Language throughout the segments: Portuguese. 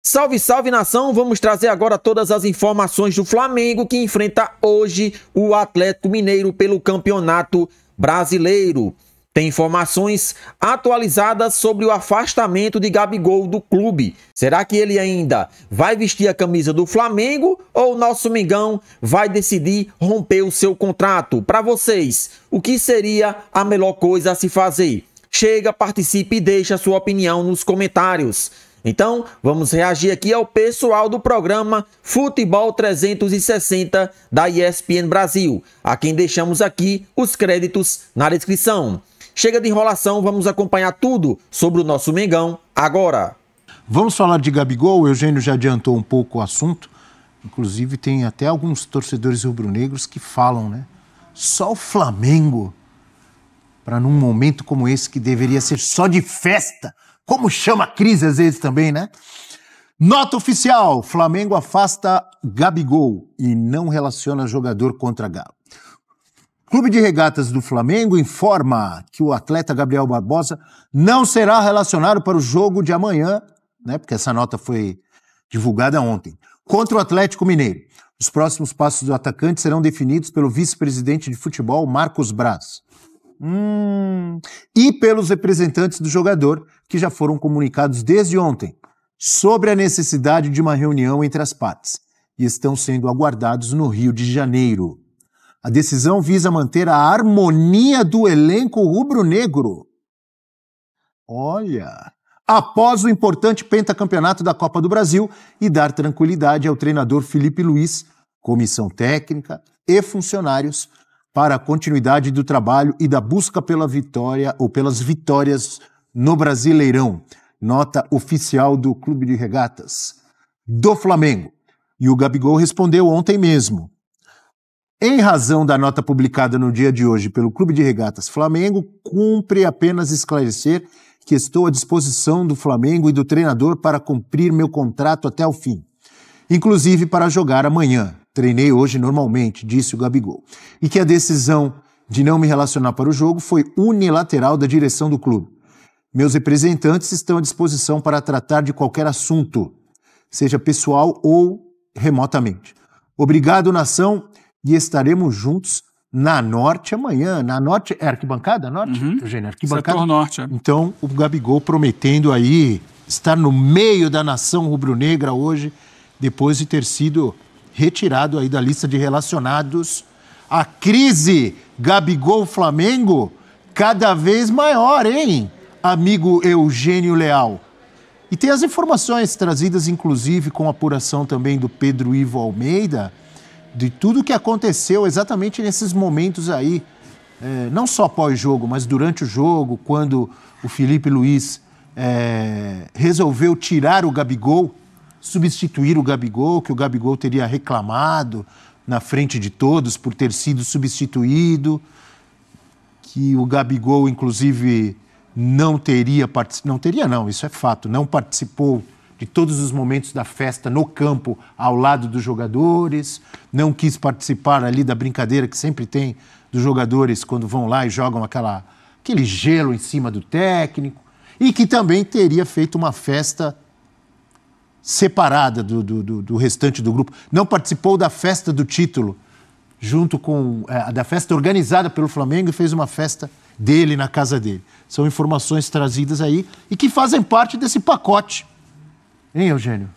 Salve, salve, nação! Vamos trazer agora todas as informações do Flamengo que enfrenta hoje o Atlético Mineiro pelo Campeonato Brasileiro. Tem informações atualizadas sobre o afastamento de Gabigol do clube. Será que ele ainda vai vestir a camisa do Flamengo ou o nosso Mengão vai decidir romper o seu contrato? Para vocês, o que seria a melhor coisa a se fazer? Chega, participe e deixe a sua opinião nos comentários. Então, vamos reagir aqui ao pessoal do programa Futebol 360 da ESPN Brasil, a quem deixamos aqui os créditos na descrição. Chega de enrolação, vamos acompanhar tudo sobre o nosso Mengão agora. Vamos falar de Gabigol, o Eugênio já adiantou um pouco o assunto, inclusive tem até alguns torcedores rubro-negros que falam, né? Só o Flamengo, para num momento como esse que deveria ser só de festa, como chama a crise às vezes também, né? Nota oficial, Flamengo afasta Gabigol e não relaciona jogador contra Galo. Clube de Regatas do Flamengo informa que o atleta Gabriel Barbosa não será relacionado para o jogo de amanhã, né? Porque essa nota foi divulgada ontem, contra o Atlético Mineiro. Os próximos passos do atacante serão definidos pelo vice-presidente de futebol, Marcos Braz. E pelos representantes do jogador, que já foram comunicados desde ontem sobre a necessidade de uma reunião entre as partes e estão sendo aguardados no Rio de Janeiro. A decisão visa manter a harmonia do elenco rubro-negro. Olha, após o importante pentacampeonato da Copa do Brasil e dar tranquilidade ao treinador Felipe Luiz, comissão técnica e funcionários para a continuidade do trabalho e da busca pela vitória ou pelas vitórias no Brasileirão. Nota oficial do Clube de Regatas do Flamengo. E o Gabigol respondeu ontem mesmo. Em razão da nota publicada no dia de hoje pelo Clube de Regatas Flamengo, cumpre apenas esclarecer que estou à disposição do Flamengo e do treinador para cumprir meu contrato até o fim, inclusive para jogar amanhã. Treinei hoje normalmente, disse o Gabigol. E que a decisão de não me relacionar para o jogo foi unilateral da direção do clube. Meus representantes estão à disposição para tratar de qualquer assunto, seja pessoal ou remotamente. Obrigado, nação, e estaremos juntos na Norte amanhã. Na Norte, é arquibancada? Norte? Eugênio, arquibancada? Setor Norte. Então, o Gabigol prometendo aí estar no meio da nação rubro-negra hoje, depois de ter sido retirado aí da lista de relacionados. A crise Gabigol-Flamengo cada vez maior, hein, amigo Eugênio Leal? E tem as informações trazidas, inclusive, com apuração também do Pedro Ivo Almeida, de tudo o que aconteceu exatamente nesses momentos aí, não só pós-jogo, mas durante o jogo, quando o Felipe Luiz resolveu tirar o Gabigol, substituir o Gabigol, que o Gabigol teria reclamado na frente de todos por ter sido substituído, que o Gabigol, inclusive, não, isso é fato, não participou de todos os momentos da festa no campo ao lado dos jogadores, não quis participar ali da brincadeira que sempre tem dos jogadores quando vão lá e jogam aquele gelo em cima do técnico, e que também teria feito uma festa separada do restante do grupo. Não participou da festa do título, junto com da festa organizada pelo Flamengo, e fez uma festa dele na casa dele. São informações trazidas aí e que fazem parte desse pacote. Hein, Eugênio?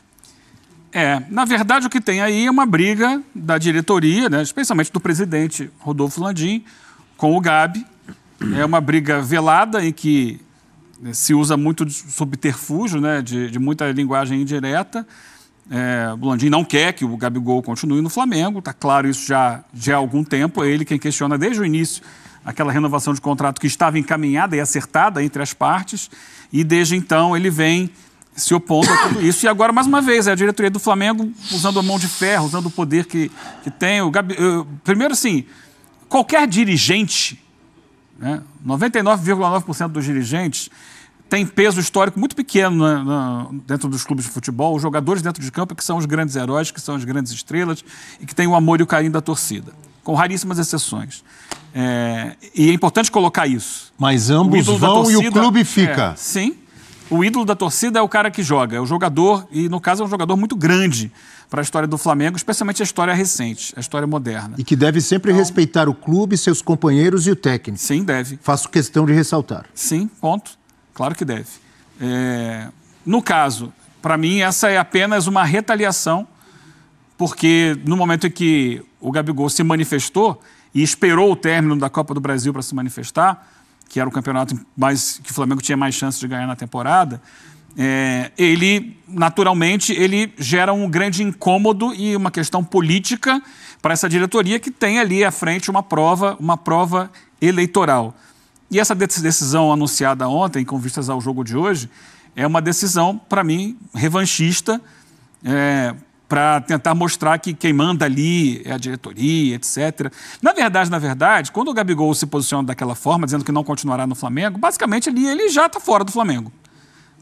Na verdade, o que tem aí é uma briga da diretoria, né, especialmente do presidente Rodolfo Landim, com o Gabi. É uma briga velada em que se usa muito de subterfúgio, né, de muita linguagem indireta. O Landim não quer que o Gabigol continue no Flamengo, está claro isso já há algum tempo. É ele quem questiona desde o início aquela renovação de contrato que estava encaminhada e acertada entre as partes, e desde então ele vem se opondo a tudo isso. E agora, mais uma vez, a diretoria do Flamengo usando a mão de ferro, usando o poder que tem. Primeiro, assim, qualquer dirigente, né, 99,9% dos dirigentes tem peso histórico muito pequeno dentro dos clubes de futebol. Os jogadores dentro de campo que são os grandes heróis, que são as grandes estrelas e que têm o amor e o carinho da torcida, com raríssimas exceções. E é importante colocar isso. Mas ambos vão e o clube fica. Sim. o ídolo da torcida é o cara que joga, é o jogador, e no caso é um jogador muito grande para a história do Flamengo, especialmente a história recente, a história moderna. E que deve sempre respeitar o clube, seus companheiros e o técnico. Sim, deve. Faço questão de ressaltar. Sim, ponto. Claro que deve. No caso, para mim, essa é apenas uma retaliação, porque no momento em que o Gabigol se manifestou e esperou o término da Copa do Brasil para se manifestar, que era o campeonato que o Flamengo tinha mais chance de ganhar na temporada, ele, naturalmente, ele gera um grande incômodo e uma questão política para essa diretoria que tem ali à frente uma prova eleitoral. E essa decisão anunciada ontem, com vistas ao jogo de hoje, é uma decisão, para mim, revanchista, para tentar mostrar que quem manda ali é a diretoria, etc. Na verdade, quando o Gabigol se posiciona daquela forma, dizendo que não continuará no Flamengo, basicamente ele já está fora do Flamengo.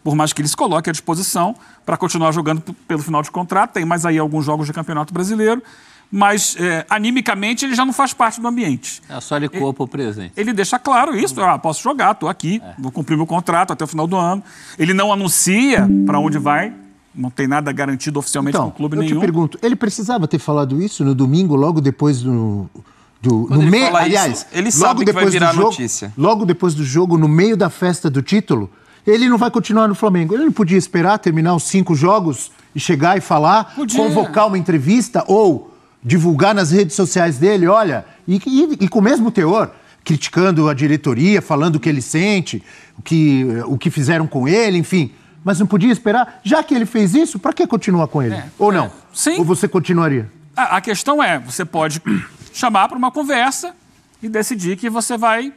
Por mais que ele se coloque à disposição para continuar jogando pelo final de contrato, tem mais aí alguns jogos de Campeonato Brasileiro, mas animicamente ele já não faz parte do ambiente. É só ele corpo presente. Ele deixa claro isso, posso jogar, estou aqui, vou cumprir meu contrato até o final do ano. Ele não anuncia para onde vai, não tem nada garantido oficialmente com o clube nenhum. Eu te pergunto, ele precisava ter falado isso no domingo, logo depois no meio, aliás, ele sabe que vai virar notícia. Logo depois do jogo, no meio da festa do título, ele não vai continuar no Flamengo. Ele não podia esperar terminar os 5 jogos e chegar e falar, convocar uma entrevista ou divulgar nas redes sociais dele, olha, e com o mesmo teor, criticando a diretoria, falando o que ele sente, o que fizeram com ele, enfim. Mas não podia esperar? Já que ele fez isso, para que continuar com ele? Ou não? Sim. Ou você continuaria? A questão é, você pode chamar para uma conversa e decidir que você vai,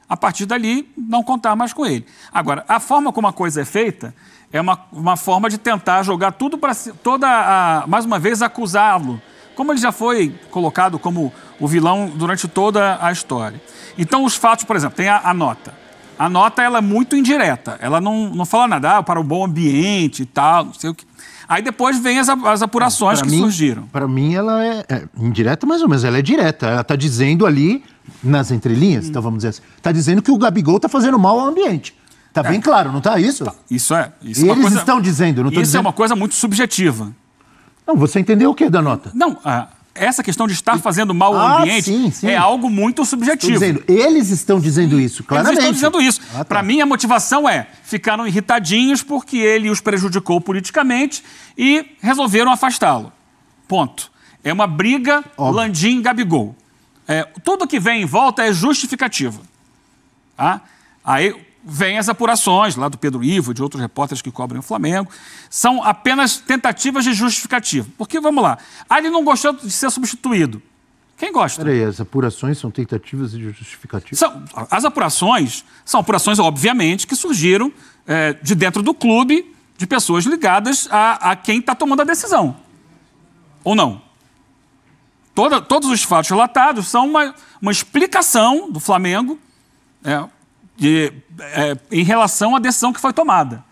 a partir dali, não contar mais com ele. Agora, a forma como a coisa é feita é uma forma de tentar jogar tudo para mais uma vez, acusá-lo. Como ele já foi colocado como o vilão durante toda a história. Então, os fatos, por exemplo, tem a nota. A nota, ela é muito indireta. Ela não fala nada para o bom ambiente e tal, não sei o que. Aí depois vem as apurações que surgiram. Para mim, ela é indireta, mais ou menos. Ela é direta. Ela está dizendo ali, nas entrelinhas, então vamos dizer assim, está dizendo que o Gabigol está fazendo mal ao ambiente. Está bem claro, não está isso? Tá. Isso é. Isso e é eles estão dizendo, não estão dizendo? Isso é uma coisa muito subjetiva. Não, você entendeu o que da nota? Não, essa questão de estar fazendo mal ao ambiente sim. é algo muito subjetivo. Eles estão dizendo isso, claramente. Eles estão dizendo isso. Para mim, a motivação ficaram irritadinhos porque ele os prejudicou politicamente e resolveram afastá-lo. Ponto. É uma briga Landim-Gabigol. Tudo que vem em volta é justificativa. Tá? Aí vem as apurações lá do Pedro Ivo e de outros repórteres que cobrem o Flamengo. São apenas tentativas de justificativa. Porque, vamos lá, ele não gostou de ser substituído. Quem gosta? Peraí, as apurações são tentativas de justificativa? As apurações são apurações, obviamente, que surgiram de dentro do clube de pessoas ligadas a quem está tomando a decisão. Ou não? Todos os fatos relatados são uma explicação do Flamengo em relação à decisão que foi tomada.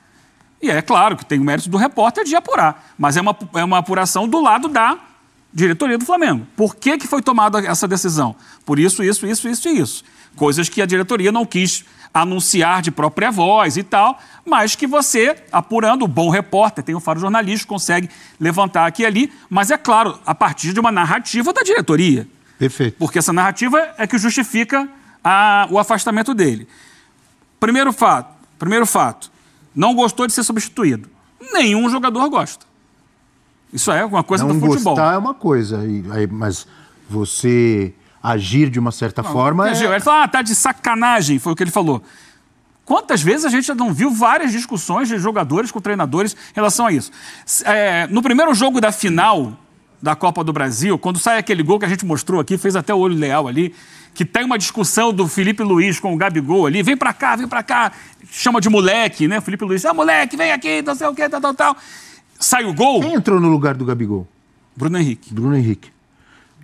E é claro que tem o mérito do repórter de apurar, mas é uma apuração do lado da diretoria do Flamengo. Por que foi tomada essa decisão? Por isso. Coisas que a diretoria não quis anunciar de própria voz e tal, mas que você, apurando, o bom repórter, tem o faro jornalístico, consegue levantar aqui e ali, mas é claro, a partir de uma narrativa da diretoria. Perfeito. Porque essa narrativa é que justifica o afastamento dele. Primeiro fato, não gostou de ser substituído. Nenhum jogador gosta. Isso é uma coisa do futebol. Não gostar é uma coisa, mas você agir de uma certa forma Ele falou, tá de sacanagem, foi o que ele falou. Quantas vezes a gente já não viu várias discussões de jogadores com treinadores em relação a isso? No primeiro jogo da final da Copa do Brasil, quando sai aquele gol que a gente mostrou aqui, fez até o olho leal ali, que tem uma discussão do Felipe Luiz com o Gabigol ali, vem pra cá, chama de moleque, né? O Felipe Luiz, moleque, vem aqui, não sei o que, tal. Sai o gol. Quem entrou no lugar do Gabigol? Bruno Henrique.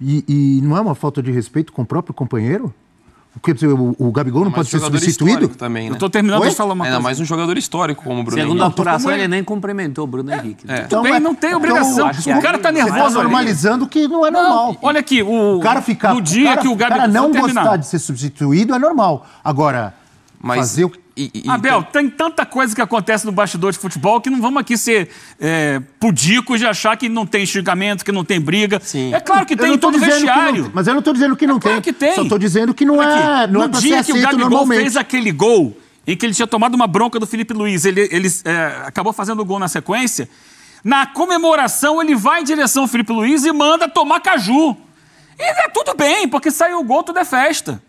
E não é uma falta de respeito com o próprio companheiro? Porque o Gabigol não pode ser substituído? Também, né? Eu estou terminando de falar uma coisa. Ainda mais um jogador histórico como o Bruno Henrique. Segundo a apuração, ele nem cumprimentou o Bruno Henrique. Né? Então, não tem obrigação. O cara tá nervoso ali. Normalizando que não é normal. Olha aqui, o cara ficar, no dia que o Gabigol não gostar de ser substituído é normal. Agora, fazer o Abel, tem tanta coisa que acontece no bastidor de futebol que não vamos aqui ser pudicos de achar que não tem xingamento, que não tem briga. Sim. É claro que tem em todo vestiário. Mas eu não estou dizendo que não tem. Que tem. Só estou dizendo que não é no pra dia ser que o aceito Gabigol normalmente. fez aquele gol, em que ele tinha tomado uma bronca do Felipe Luiz, ele acabou fazendo o gol na sequência, na comemoração ele vai em direção ao Felipe Luiz e manda tomar caju. E tudo bem, porque saiu o gol, tudo é festa.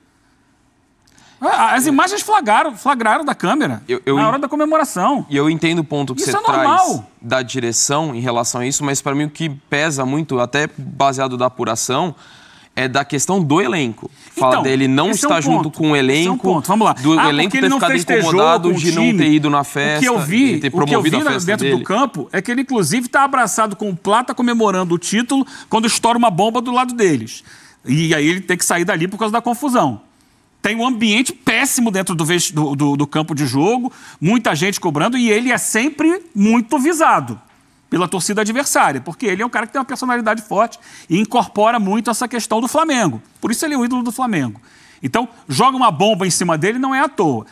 As imagens flagraram da câmera na hora da comemoração. E eu entendo o ponto que isso você traz normal. Da direção em relação a isso, mas para mim o que pesa muito, até baseado da apuração, é da questão do elenco. Fala Então, dele não estar junto com o elenco, Vamos lá. do elenco ter ficado incomodado de não ter ido na festa, de ter promovido a festa dentro dele. do campo é que ele, inclusive, está abraçado com o Plata comemorando o título quando estoura uma bomba do lado deles. E aí ele tem que sair dali por causa da confusão. Tem um ambiente péssimo dentro do campo de jogo, muita gente cobrando, e ele é sempre muito visado pela torcida adversária, porque ele é um cara que tem uma personalidade forte e incorpora muito essa questão do Flamengo. Por isso ele é o ídolo do Flamengo. Então, joga uma bomba em cima dele não é à toa.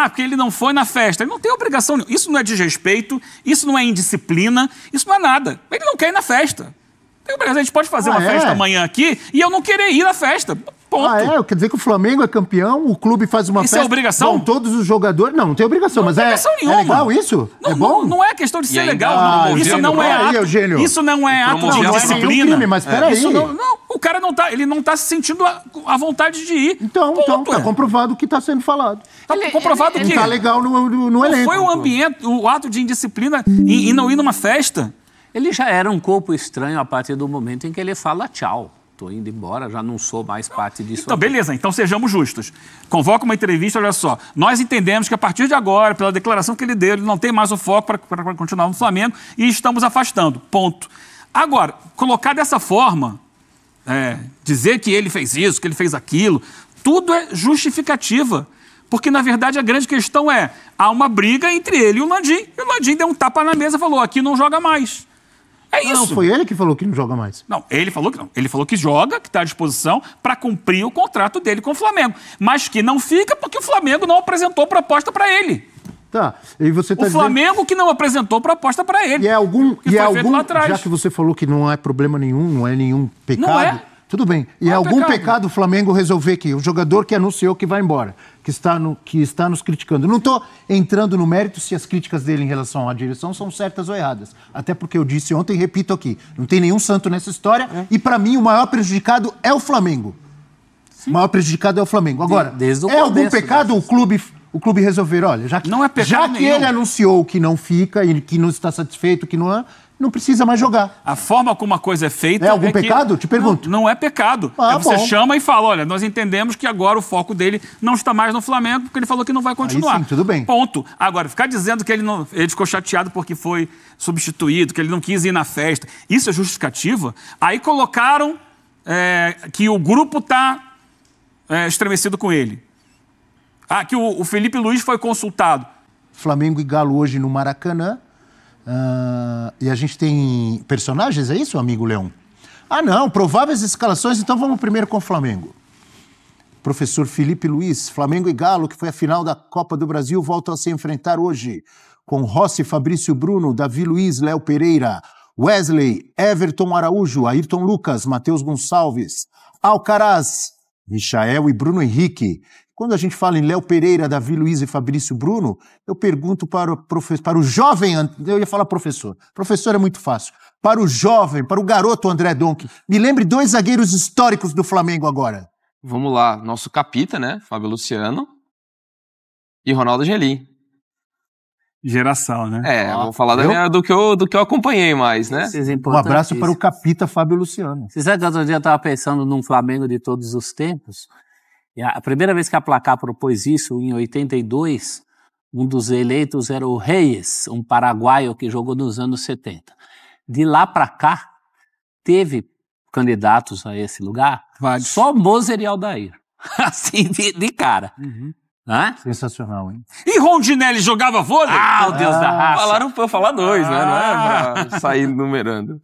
Porque ele não foi na festa. Ele não tem obrigação nenhuma. Isso não é desrespeito, isso não é indisciplina, isso não é nada. Ele não quer ir na festa. A gente pode fazer uma festa amanhã aqui e eu não querer ir na festa. Ponto. Quer dizer que o Flamengo é campeão, o clube faz uma festa... Isso é obrigação? Vão todos os jogadores... Não tem obrigação, mas obrigação nenhuma. É legal isso? Não, é bom? Não é questão de ser legal. Isso não é ato. Isso não é ato de disciplina. Crime, mas peraí. O cara não tá se sentindo a vontade de ir. Então, tá comprovado o que está sendo falado. Tá comprovado que... Não tá legal no elenco. Foi o ambiente, o ato de indisciplina e não ir numa festa. Ele já era um corpo estranho a partir do momento em que ele fala tchau. Estou indo embora, já não sou mais parte disso. Então, beleza, então sejamos justos. Convoca uma entrevista, olha só. Nós entendemos que a partir de agora, pela declaração que ele deu, ele não tem mais o foco para continuar no Flamengo e estamos afastando. Ponto. Agora, colocar dessa forma, dizer que ele fez isso, que ele fez aquilo, tudo é justificativa. Porque, na verdade, a grande questão há uma briga entre ele e o Landim. E o Landim deu um tapa na mesa e falou, aqui não joga mais. É isso. Não, foi ele que falou que não joga mais. Não, ele falou que não. Ele falou que joga, que está à disposição para cumprir o contrato dele com o Flamengo. Mas que não fica porque o Flamengo não apresentou proposta para ele. Tá. E você tá o Flamengo que não apresentou proposta para ele. E é algum... lá atrás. Já que você falou que não é problema nenhum, não é nenhum pecado... Não é. Tudo bem. E é algum pecado o Flamengo resolver que o jogador que anunciou que vai embora, que está nos criticando. Não estou entrando no mérito se as críticas dele em relação à direção são certas ou erradas. Até porque eu disse ontem e repito aqui, não tem nenhum santo nessa história e para mim o maior prejudicado é o Flamengo. Sim. O maior prejudicado é o Flamengo. Agora, é algum pecado o clube resolver, olha, já que, não é já que ele anunciou que não fica e que não está satisfeito, que não precisa mais jogar. A forma como a coisa é feita... É algum pecado? Te pergunto. Não é pecado. Você chama e fala, olha, nós entendemos que agora o foco dele não está mais no Flamengo, porque ele falou que não vai continuar. Aí sim, tudo bem. Ponto. Agora, ficar dizendo que ele ficou chateado porque foi substituído, que ele não quis ir na festa, isso é justificativa? Aí colocaram que o grupo está estremecido com ele. Que o Felipe Luiz foi consultado. Flamengo e Galo hoje no Maracanã. E a gente tem personagens, é isso, amigo Leão? Não, prováveis escalações, então vamos primeiro com o Flamengo. Professor Felipe Luiz, Flamengo e Galo, que foi a final da Copa do Brasil, voltam a se enfrentar hoje com Rossi, Fabrício Bruno, Davi Luiz, Léo Pereira, Wesley, Everton Araújo, Ayrton Lucas, Matheus Gonçalves, Alcaraz, Michael e Bruno Henrique. Quando a gente fala em Léo Pereira, Davi Luiz e Fabrício Bruno, eu pergunto para o jovem... Eu ia falar professor. Professor é muito fácil. Para o jovem, para o garoto André Donk, me lembre 2 zagueiros históricos do Flamengo agora. Vamos lá. Nosso capita, né? Fábio Luciano e Ronaldo Angelim. Geração, né? Vou falar do que eu acompanhei mais, né? Um abraço para o capita Fábio Luciano. Você sabe que outro dia eu estava pensando num Flamengo de todos os tempos? E a primeira vez que a Placar propôs isso, em 82, um dos eleitos era o Reyes, um paraguaio que jogou nos anos 70. De lá para cá, teve candidatos a esse lugar, só Moser e Aldair. Assim, de cara. Uhum. Sensacional, hein? E Rondinelli jogava vôlei? Deus da raça. Falaram pra eu falar 2, né? Não é pra sair numerando.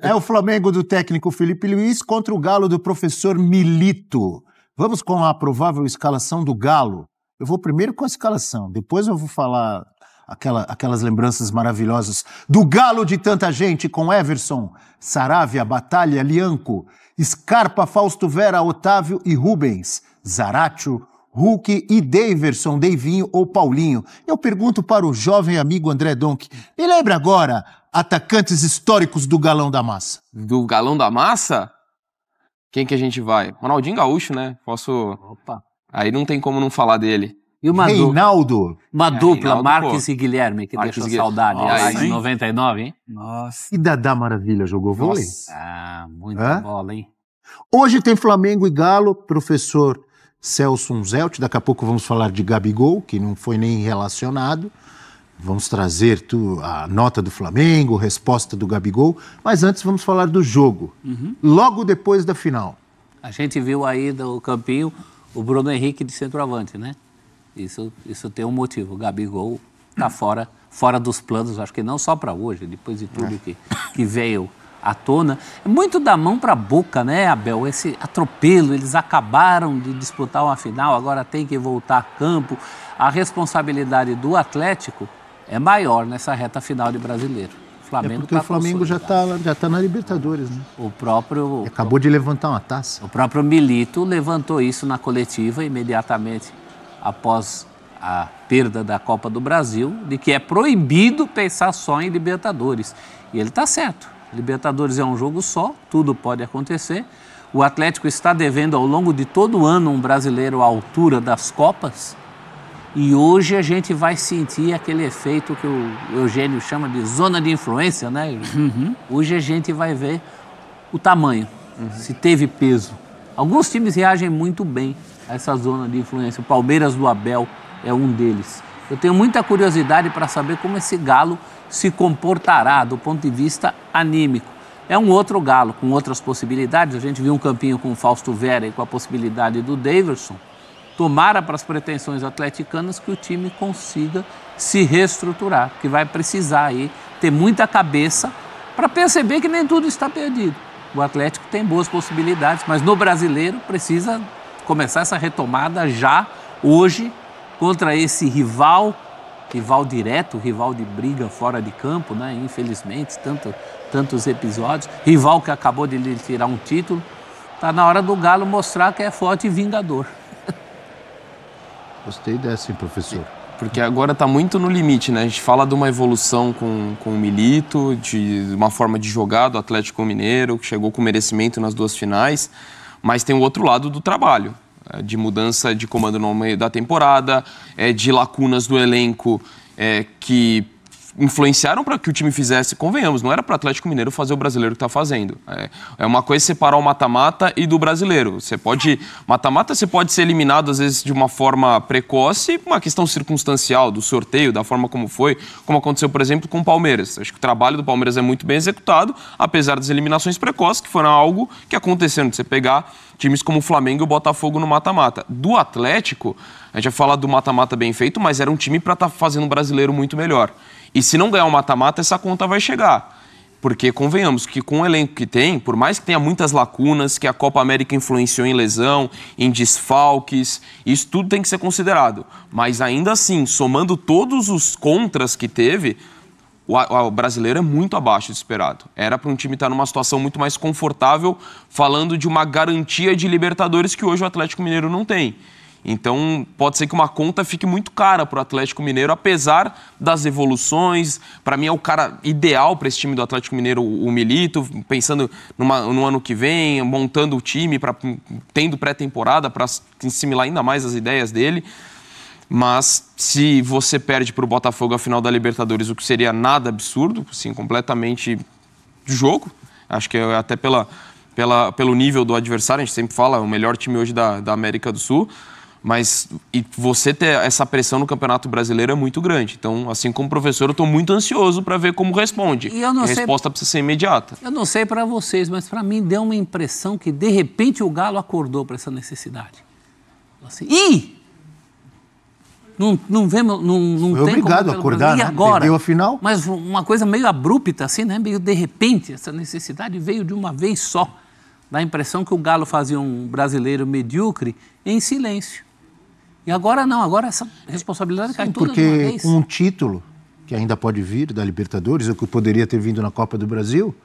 É o Flamengo do técnico Felipe Luiz contra o Galo do professor Milito. Vamos com a provável escalação do Galo. Eu vou primeiro com a escalação, depois eu vou falar aquelas lembranças maravilhosas do galo de tanta gente com Everson, Saravia, Batalha, Lianco, Scarpa, Fausto Vera, Otávio e Rubens, Zaratio, Hulk e Daverson, Deivinho ou Paulinho. Eu pergunto para o jovem amigo André Donk, me lembra agora atacantes históricos do Galão da Massa? Do Galão da Massa? Quem que a gente vai? Ronaldinho Gaúcho, né? Opa. Aí não tem como não falar dele. E uma Reinaldo. Uma dupla, Reinaldo, Marques e Guilherme, que Marques deixou e Guilherme. saudade. Nossa, Lá em hein? 99, hein? Nossa. E Dadá Maravilha jogou vôlei? Ah, muita bola, hein? Hoje tem Flamengo e Galo, professor Celso Unzelt. Daqui a pouco vamos falar de Gabigol, que não foi nem relacionado. Vamos trazer a nota do Flamengo, resposta do Gabigol. Mas antes vamos falar do jogo. Logo depois da final. A gente viu aí do campinho o Bruno Henrique de centroavante, né? Isso tem um motivo. O Gabigol está fora dos planos, acho que não só para hoje, depois de tudo que veio à tona. É muito da mão para a boca, né, Abel? Esse atropelo, eles acabaram de disputar uma final, agora tem que voltar a campo. A responsabilidade do Atlético é maior nessa reta final de Brasileiro. Porque o Flamengo já tá na Libertadores, né? O próprio... Acabou de levantar uma taça. O próprio Milito levantou isso na coletiva imediatamente após a perda da Copa do Brasil, de que é proibido pensar só em Libertadores. E ele está certo. Libertadores é um jogo só, tudo pode acontecer. O Atlético está devendo ao longo de todo o ano um brasileiro à altura das Copas. E hoje a gente vai sentir aquele efeito que o Eugênio chama de zona de influência, né? Hoje a gente vai ver o tamanho, se teve peso. Alguns times reagem muito bem a essa zona de influência. O Palmeiras do Abel é um deles. Eu tenho muita curiosidade para saber como esse Galo se comportará do ponto de vista anímico. É um outro Galo, com outras possibilidades. A gente viu um campinho com o Fausto Vera e com a possibilidade do Daverson. Tomara para as pretensões atleticanas que o time consiga se reestruturar, que vai precisar aí ter muita cabeça para perceber que nem tudo está perdido. O Atlético tem boas possibilidades, mas no Brasileiro precisa começar essa retomada já, hoje, contra esse rival direto, rival de briga fora de campo, né? Infelizmente, tantos episódios, rival que acabou de lhe tirar um título. Está na hora do Galo mostrar que é forte e vingador. Gostei dessa, hein, professor? Porque agora está muito no limite, né? A gente fala de uma evolução com o Milito, de uma forma de jogar do Atlético Mineiro, que chegou com merecimento nas duas finais, mas tem o outro lado do trabalho, de mudança de comando no meio da temporada, de lacunas do elenco que influenciaram para que o time fizesse, convenhamos, não era para o Atlético Mineiro fazer o brasileiro que está fazendo. É uma coisa separar o mata-mata e do brasileiro. Mata-mata você pode ser eliminado às vezes de uma forma precoce, uma questão circunstancial do sorteio, da forma como foi, como aconteceu, por exemplo, com o Palmeiras. Acho que o trabalho do Palmeiras é muito bem executado, apesar das eliminações precoces, que foram algo que aconteceu, de você pegar times como o Flamengo e o Botafogo no mata-mata. Do Atlético, a gente vai falar do mata-mata bem feito, mas era um time para estar fazendo um brasileiro muito melhor. E se não ganhar o mata-mata, essa conta vai chegar. Porque convenhamos que com o elenco que tem, por mais que tenha muitas lacunas, que a Copa América influenciou em lesão, em desfalques, isso tudo tem que ser considerado. Mas ainda assim, somando todos os contras que teve, o brasileiro é muito abaixo do esperado. Era para um time estar numa situação muito mais confortável, falando de uma garantia de Libertadores que hoje o Atlético Mineiro não tem. Então, pode ser que uma conta fique muito cara para o Atlético Mineiro, apesar das evoluções. Para mim, é o cara ideal para esse time do Atlético Mineiro, o Milito, pensando no ano que vem, montando o time, tendo pré-temporada para assimilar ainda mais as ideias dele. Mas, se você perde para o Botafogo a final da Libertadores, o que seria nada absurdo, assim, completamente de jogo, acho que até pelo nível do adversário, a gente sempre fala, o melhor time hoje da América do Sul. Mas você ter essa pressão no Campeonato Brasileiro é muito grande. Então, assim como professor, eu estou muito ansioso para ver como responde. E a resposta precisa ser imediata. Eu não sei para vocês, mas para mim deu uma impressão que, de repente, o Galo acordou para essa necessidade. Assim, não vemos, não foi tem obrigado a acordar, né? E agora? Perdeu a final. Mas uma coisa meio abrupta, assim, né? Meio de repente, essa necessidade veio de uma vez só. Dá a impressão que o Galo fazia um brasileiro medíocre em silêncio. E agora não, agora essa responsabilidade cai toda de uma Porque vez. um título, que ainda pode vir da Libertadores, ou que poderia ter vindo na Copa do Brasil,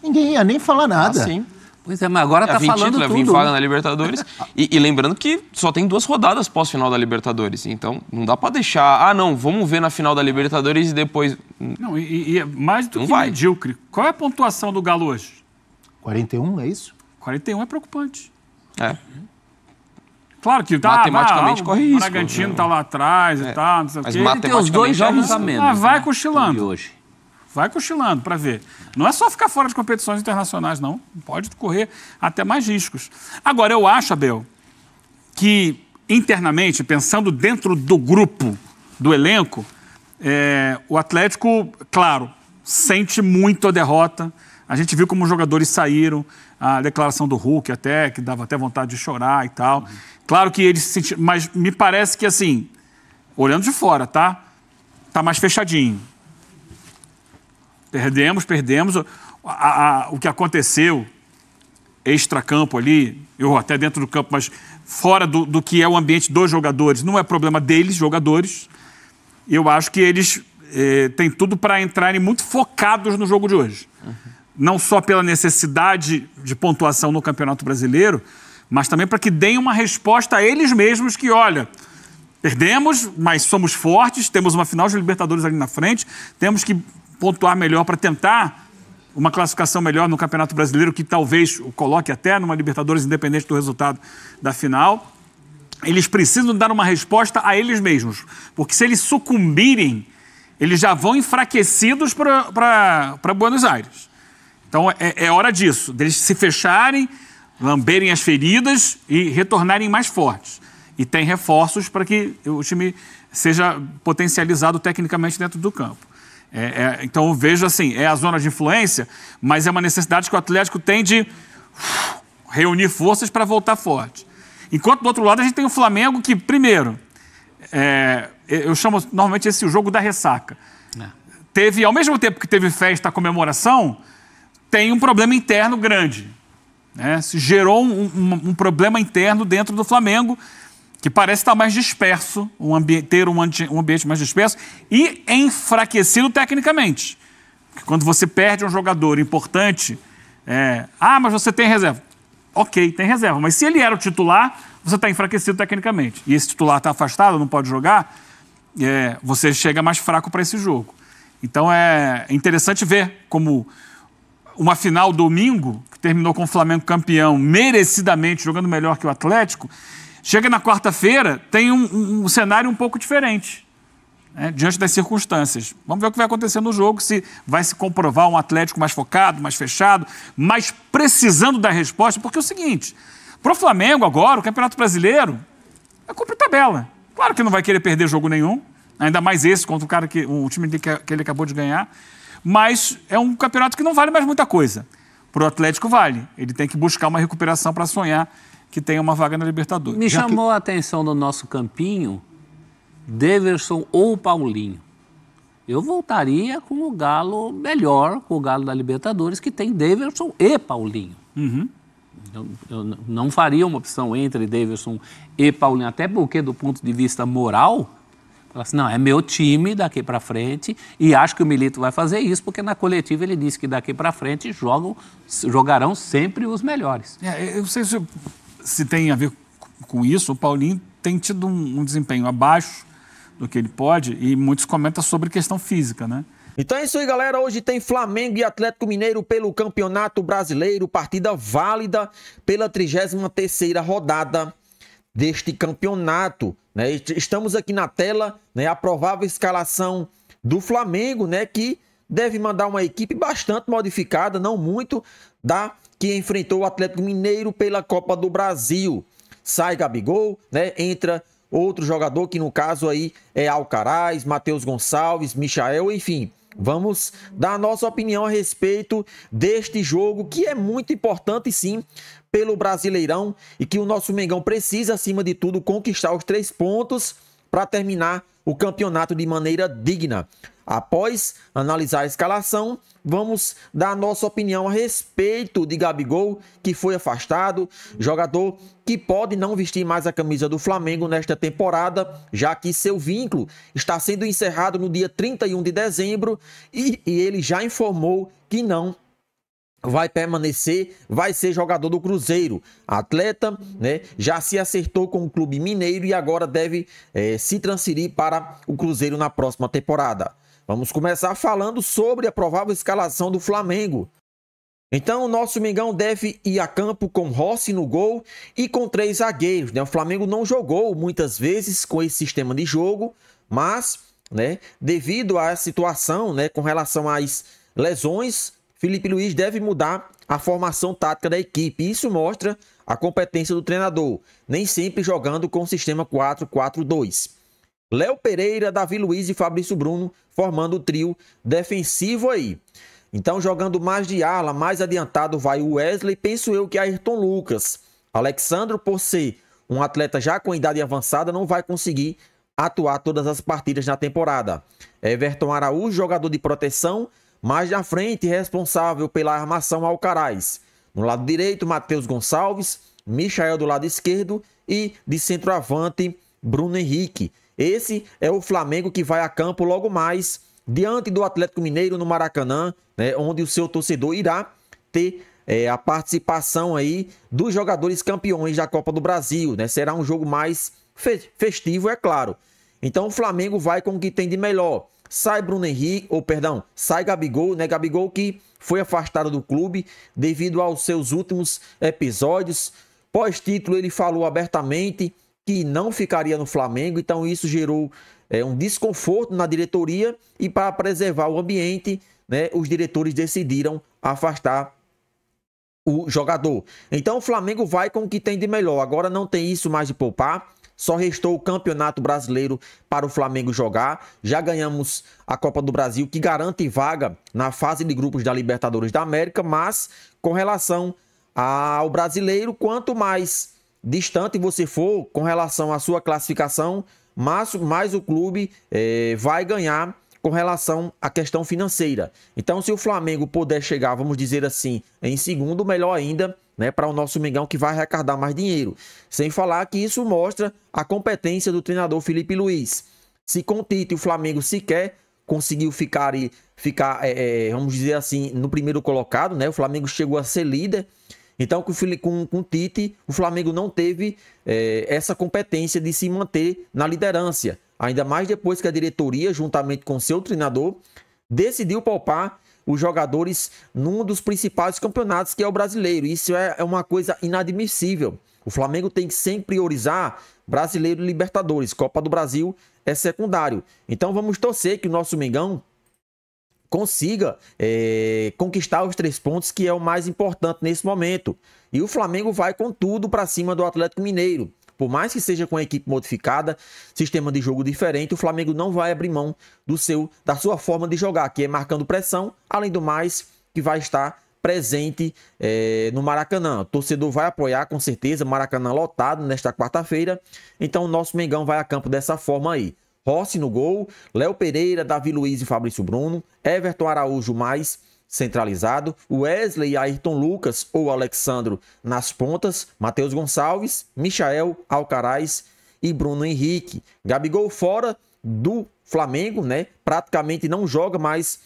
ninguém ia nem falar nada. Sim. Pois é, mas agora tá falando título, tudo. vaga na Libertadores. E lembrando que só tem 2 rodadas pós-final da Libertadores. Então, não dá pra deixar... não, vamos ver na final da Libertadores e depois... Não, e é mais do Não que vai. medíocre. Qual é a pontuação do Galo hoje? 41, é isso? 41 é preocupante. É. Claro que tá, Matematicamente corre risco, O Bragantino né? tá lá atrás e tal, não sei o Mas quê. Ele tem os 2 jogos a menos. Mas vai né, cochilando. de hoje. Vai cochilando para ver. Não é só ficar fora de competições internacionais, não. Pode correr até mais riscos. Agora, eu acho, Abel, que internamente, pensando dentro do grupo, do elenco, o Atlético, claro, sente muito a derrota. A gente viu como os jogadores saíram, a declaração do Hulk até, que dava até vontade de chorar e tal. Claro que eles se sentiram, mas me parece que assim, olhando de fora, tá mais fechadinho. Perdemos. O que aconteceu extra-campo ali, eu até dentro do campo, mas fora do que é o ambiente dos jogadores, não é problema deles, jogadores. Eu acho que eles têm tudo para entrarem muito focados no jogo de hoje. Não só pela necessidade de pontuação no Campeonato Brasileiro, mas também para que deem uma resposta a eles mesmos que, olha, perdemos, mas somos fortes, temos uma final de Libertadores ali na frente, temos que pontuar melhor para tentar uma classificação melhor no Campeonato Brasileiro, que talvez o coloque até numa Libertadores independente do resultado da final. Eles precisam dar uma resposta a eles mesmos, porque se eles sucumbirem, eles já vão enfraquecidos para Buenos Aires. Então é hora disso, deles se fecharem, lamberem as feridas e retornarem mais fortes. E tem reforços para que o time seja potencializado tecnicamente dentro do campo. Então eu vejo assim, é a zona de influência, mas é uma necessidade que o Atlético tem de reunir forças para voltar forte. Enquanto do outro lado a gente tem o Flamengo que, primeiro, eu chamo normalmente esse o jogo da ressaca. Teve, ao mesmo tempo que teve festa, comemoração, tem um problema interno grande. Se gerou um problema interno dentro do Flamengo, que parece estar mais disperso, ter um ambiente mais disperso e enfraquecido tecnicamente. Porque quando você perde um jogador importante, mas você tem reserva. Ok, tem reserva, mas se ele era o titular, você está enfraquecido tecnicamente. E esse titular está afastado, não pode jogar, você chega mais fraco para esse jogo. Então é interessante ver como uma final domingo, que terminou com o Flamengo campeão, merecidamente jogando melhor que o Atlético, chega na quarta-feira, tem um cenário um pouco diferente, diante das circunstâncias. Vamos ver o que vai acontecer no jogo, se vai se comprovar um Atlético mais focado, mais fechado, mais precisando da resposta, porque é o seguinte, para o Flamengo agora, o Campeonato Brasileiro é cumprir tabela. Claro que não vai querer perder jogo nenhum, ainda mais esse contra o time que ele acabou de ganhar, mas é um campeonato que não vale mais muita coisa. Para o Atlético vale, ele tem que buscar uma recuperação para sonhar que tenha uma vaga na Libertadores. Me chamou a atenção no nosso campinho, Daverson ou Paulinho. Eu voltaria com o Galo melhor, com o Galo da Libertadores, que tem Daverson e Paulinho. Eu não faria uma opção entre Daverson e Paulinho, até porque do ponto de vista moral, assim, não, é meu time daqui para frente e acho que o Milito vai fazer isso, porque na coletiva ele disse que daqui para frente jogarão sempre os melhores. Eu não sei se tem a ver com isso. O Paulinho tem tido um desempenho abaixo do que ele pode e muitos comentam sobre questão física, né? Então é isso aí, galera. Hoje tem Flamengo e Atlético Mineiro pelo Campeonato Brasileiro, partida válida pela 33ª rodada deste campeonato, né? Estamos aqui na tela, né, a provável escalação do Flamengo, né, que deve mandar uma equipe bastante modificada, não muito, da que enfrentou o Atlético Mineiro pela Copa do Brasil. Sai Gabigol, né, entra outro jogador que no caso aí é Alcaraz, Matheus Gonçalves, Michael, enfim. Vamos dar a nossa opinião a respeito deste jogo, que é muito importante sim pelo Brasileirão e que o nosso Mengão precisa, acima de tudo, conquistar os 3 pontos para terminar o campeonato de maneira digna. Após analisar a escalação, vamos dar a nossa opinião a respeito de Gabigol, que foi afastado, jogador que pode não vestir mais a camisa do Flamengo nesta temporada, já que seu vínculo está sendo encerrado no dia 31 de dezembro e ele já informou que não vai permanecer, vai ser jogador do Cruzeiro. Atleta, né, já se acertou com o clube mineiro e agora deve se transferir para o Cruzeiro na próxima temporada. Vamos começar falando sobre a provável escalação do Flamengo. Então o nosso Mengão deve ir a campo com Rossi no gol e com 3 zagueiros, né? O Flamengo não jogou muitas vezes com esse sistema de jogo, mas, né, devido à situação, né, com relação às lesões, Felipe Luiz deve mudar a formação tática da equipe. Isso mostra a competência do treinador, nem sempre jogando com o sistema 4-4-2. Léo Pereira, Davi Luiz e Fabrício Bruno formando o trio defensivo aí. Então, jogando mais de ala, mais adiantado vai o Wesley, penso eu que Ayrton Lucas. Alexandro, por ser um atleta já com idade avançada, não vai conseguir atuar todas as partidas na temporada. Everton Araújo, jogador de proteção, mais à frente, responsável pela armação Alcaraz. No lado direito, Matheus Gonçalves, Michael do lado esquerdo e de centroavante, Bruno Henrique. Esse é o Flamengo que vai a campo logo mais, diante do Atlético Mineiro no Maracanã, né, onde o seu torcedor irá ter a participação aí dos jogadores campeões da Copa do Brasil, né? Será um jogo mais festivo, é claro. Então o Flamengo vai com o que tem de melhor. Sai Bruno Henrique, sai Gabigol, né? Gabigol que foi afastado do clube devido aos seus últimos episódios. Pós-título ele falou abertamente que não ficaria no Flamengo, então isso gerou um desconforto na diretoria e para preservar o ambiente, né, os diretores decidiram afastar o jogador. Então o Flamengo vai com o que tem de melhor, agora não tem isso mais de poupar, só restou o Campeonato Brasileiro para o Flamengo jogar, já ganhamos a Copa do Brasil que garante vaga na fase de grupos da Libertadores da América, mas com relação ao Brasileiro, quanto mais distante você for com relação à sua classificação, mais o clube vai ganhar com relação à questão financeira. Então, se o Flamengo puder chegar, vamos dizer assim, em segundo, melhor ainda, né, para o nosso Mengão que vai arrecadar mais dinheiro. Sem falar que isso mostra a competência do treinador Felipe Luiz. Se com o Tite o Flamengo sequer conseguiu ficar vamos dizer assim, no primeiro colocado, né? O Flamengo chegou a ser líder. Então, com o Tite, o Flamengo não teve essa competência de se manter na liderança. Ainda mais depois que a diretoria, juntamente com seu treinador, decidiu poupar os jogadores num dos principais campeonatos, que é o Brasileiro. Isso é uma coisa inadmissível. O Flamengo tem que sempre priorizar Brasileiro e Libertadores. Copa do Brasil é secundário. Então, vamos torcer que o nosso Mengão consiga conquistar os 3 pontos, que é o mais importante nesse momento. E o Flamengo vai com tudo para cima do Atlético Mineiro. Por mais que seja com a equipe modificada, sistema de jogo diferente, o Flamengo não vai abrir mão da sua forma de jogar, que é marcando pressão, além do mais, que vai estar presente no Maracanã. O torcedor vai apoiar, com certeza, Maracanã lotado nesta quarta-feira. Então o nosso Mengão vai a campo dessa forma aí. Rossi no gol, Léo Pereira, Davi Luiz e Fabrício Bruno, Everton Araújo mais centralizado, Wesley e Ayrton Lucas ou Alexandro nas pontas, Matheus Gonçalves, Michael, Alcaraz e Bruno Henrique. Gabigol fora do Flamengo, né? Praticamente não joga mais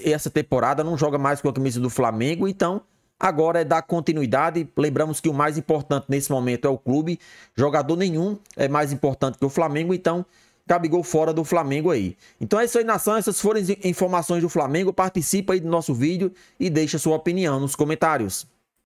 essa temporada, não joga mais com a camisa do Flamengo, então agora é dar continuidade. Lembramos que o mais importante nesse momento é o clube, jogador nenhum é mais importante que o Flamengo, então Gabigol fora do Flamengo aí. Então é isso aí, nação. Essas foram as informações do Flamengo. Participa aí do nosso vídeo e deixa sua opinião nos comentários.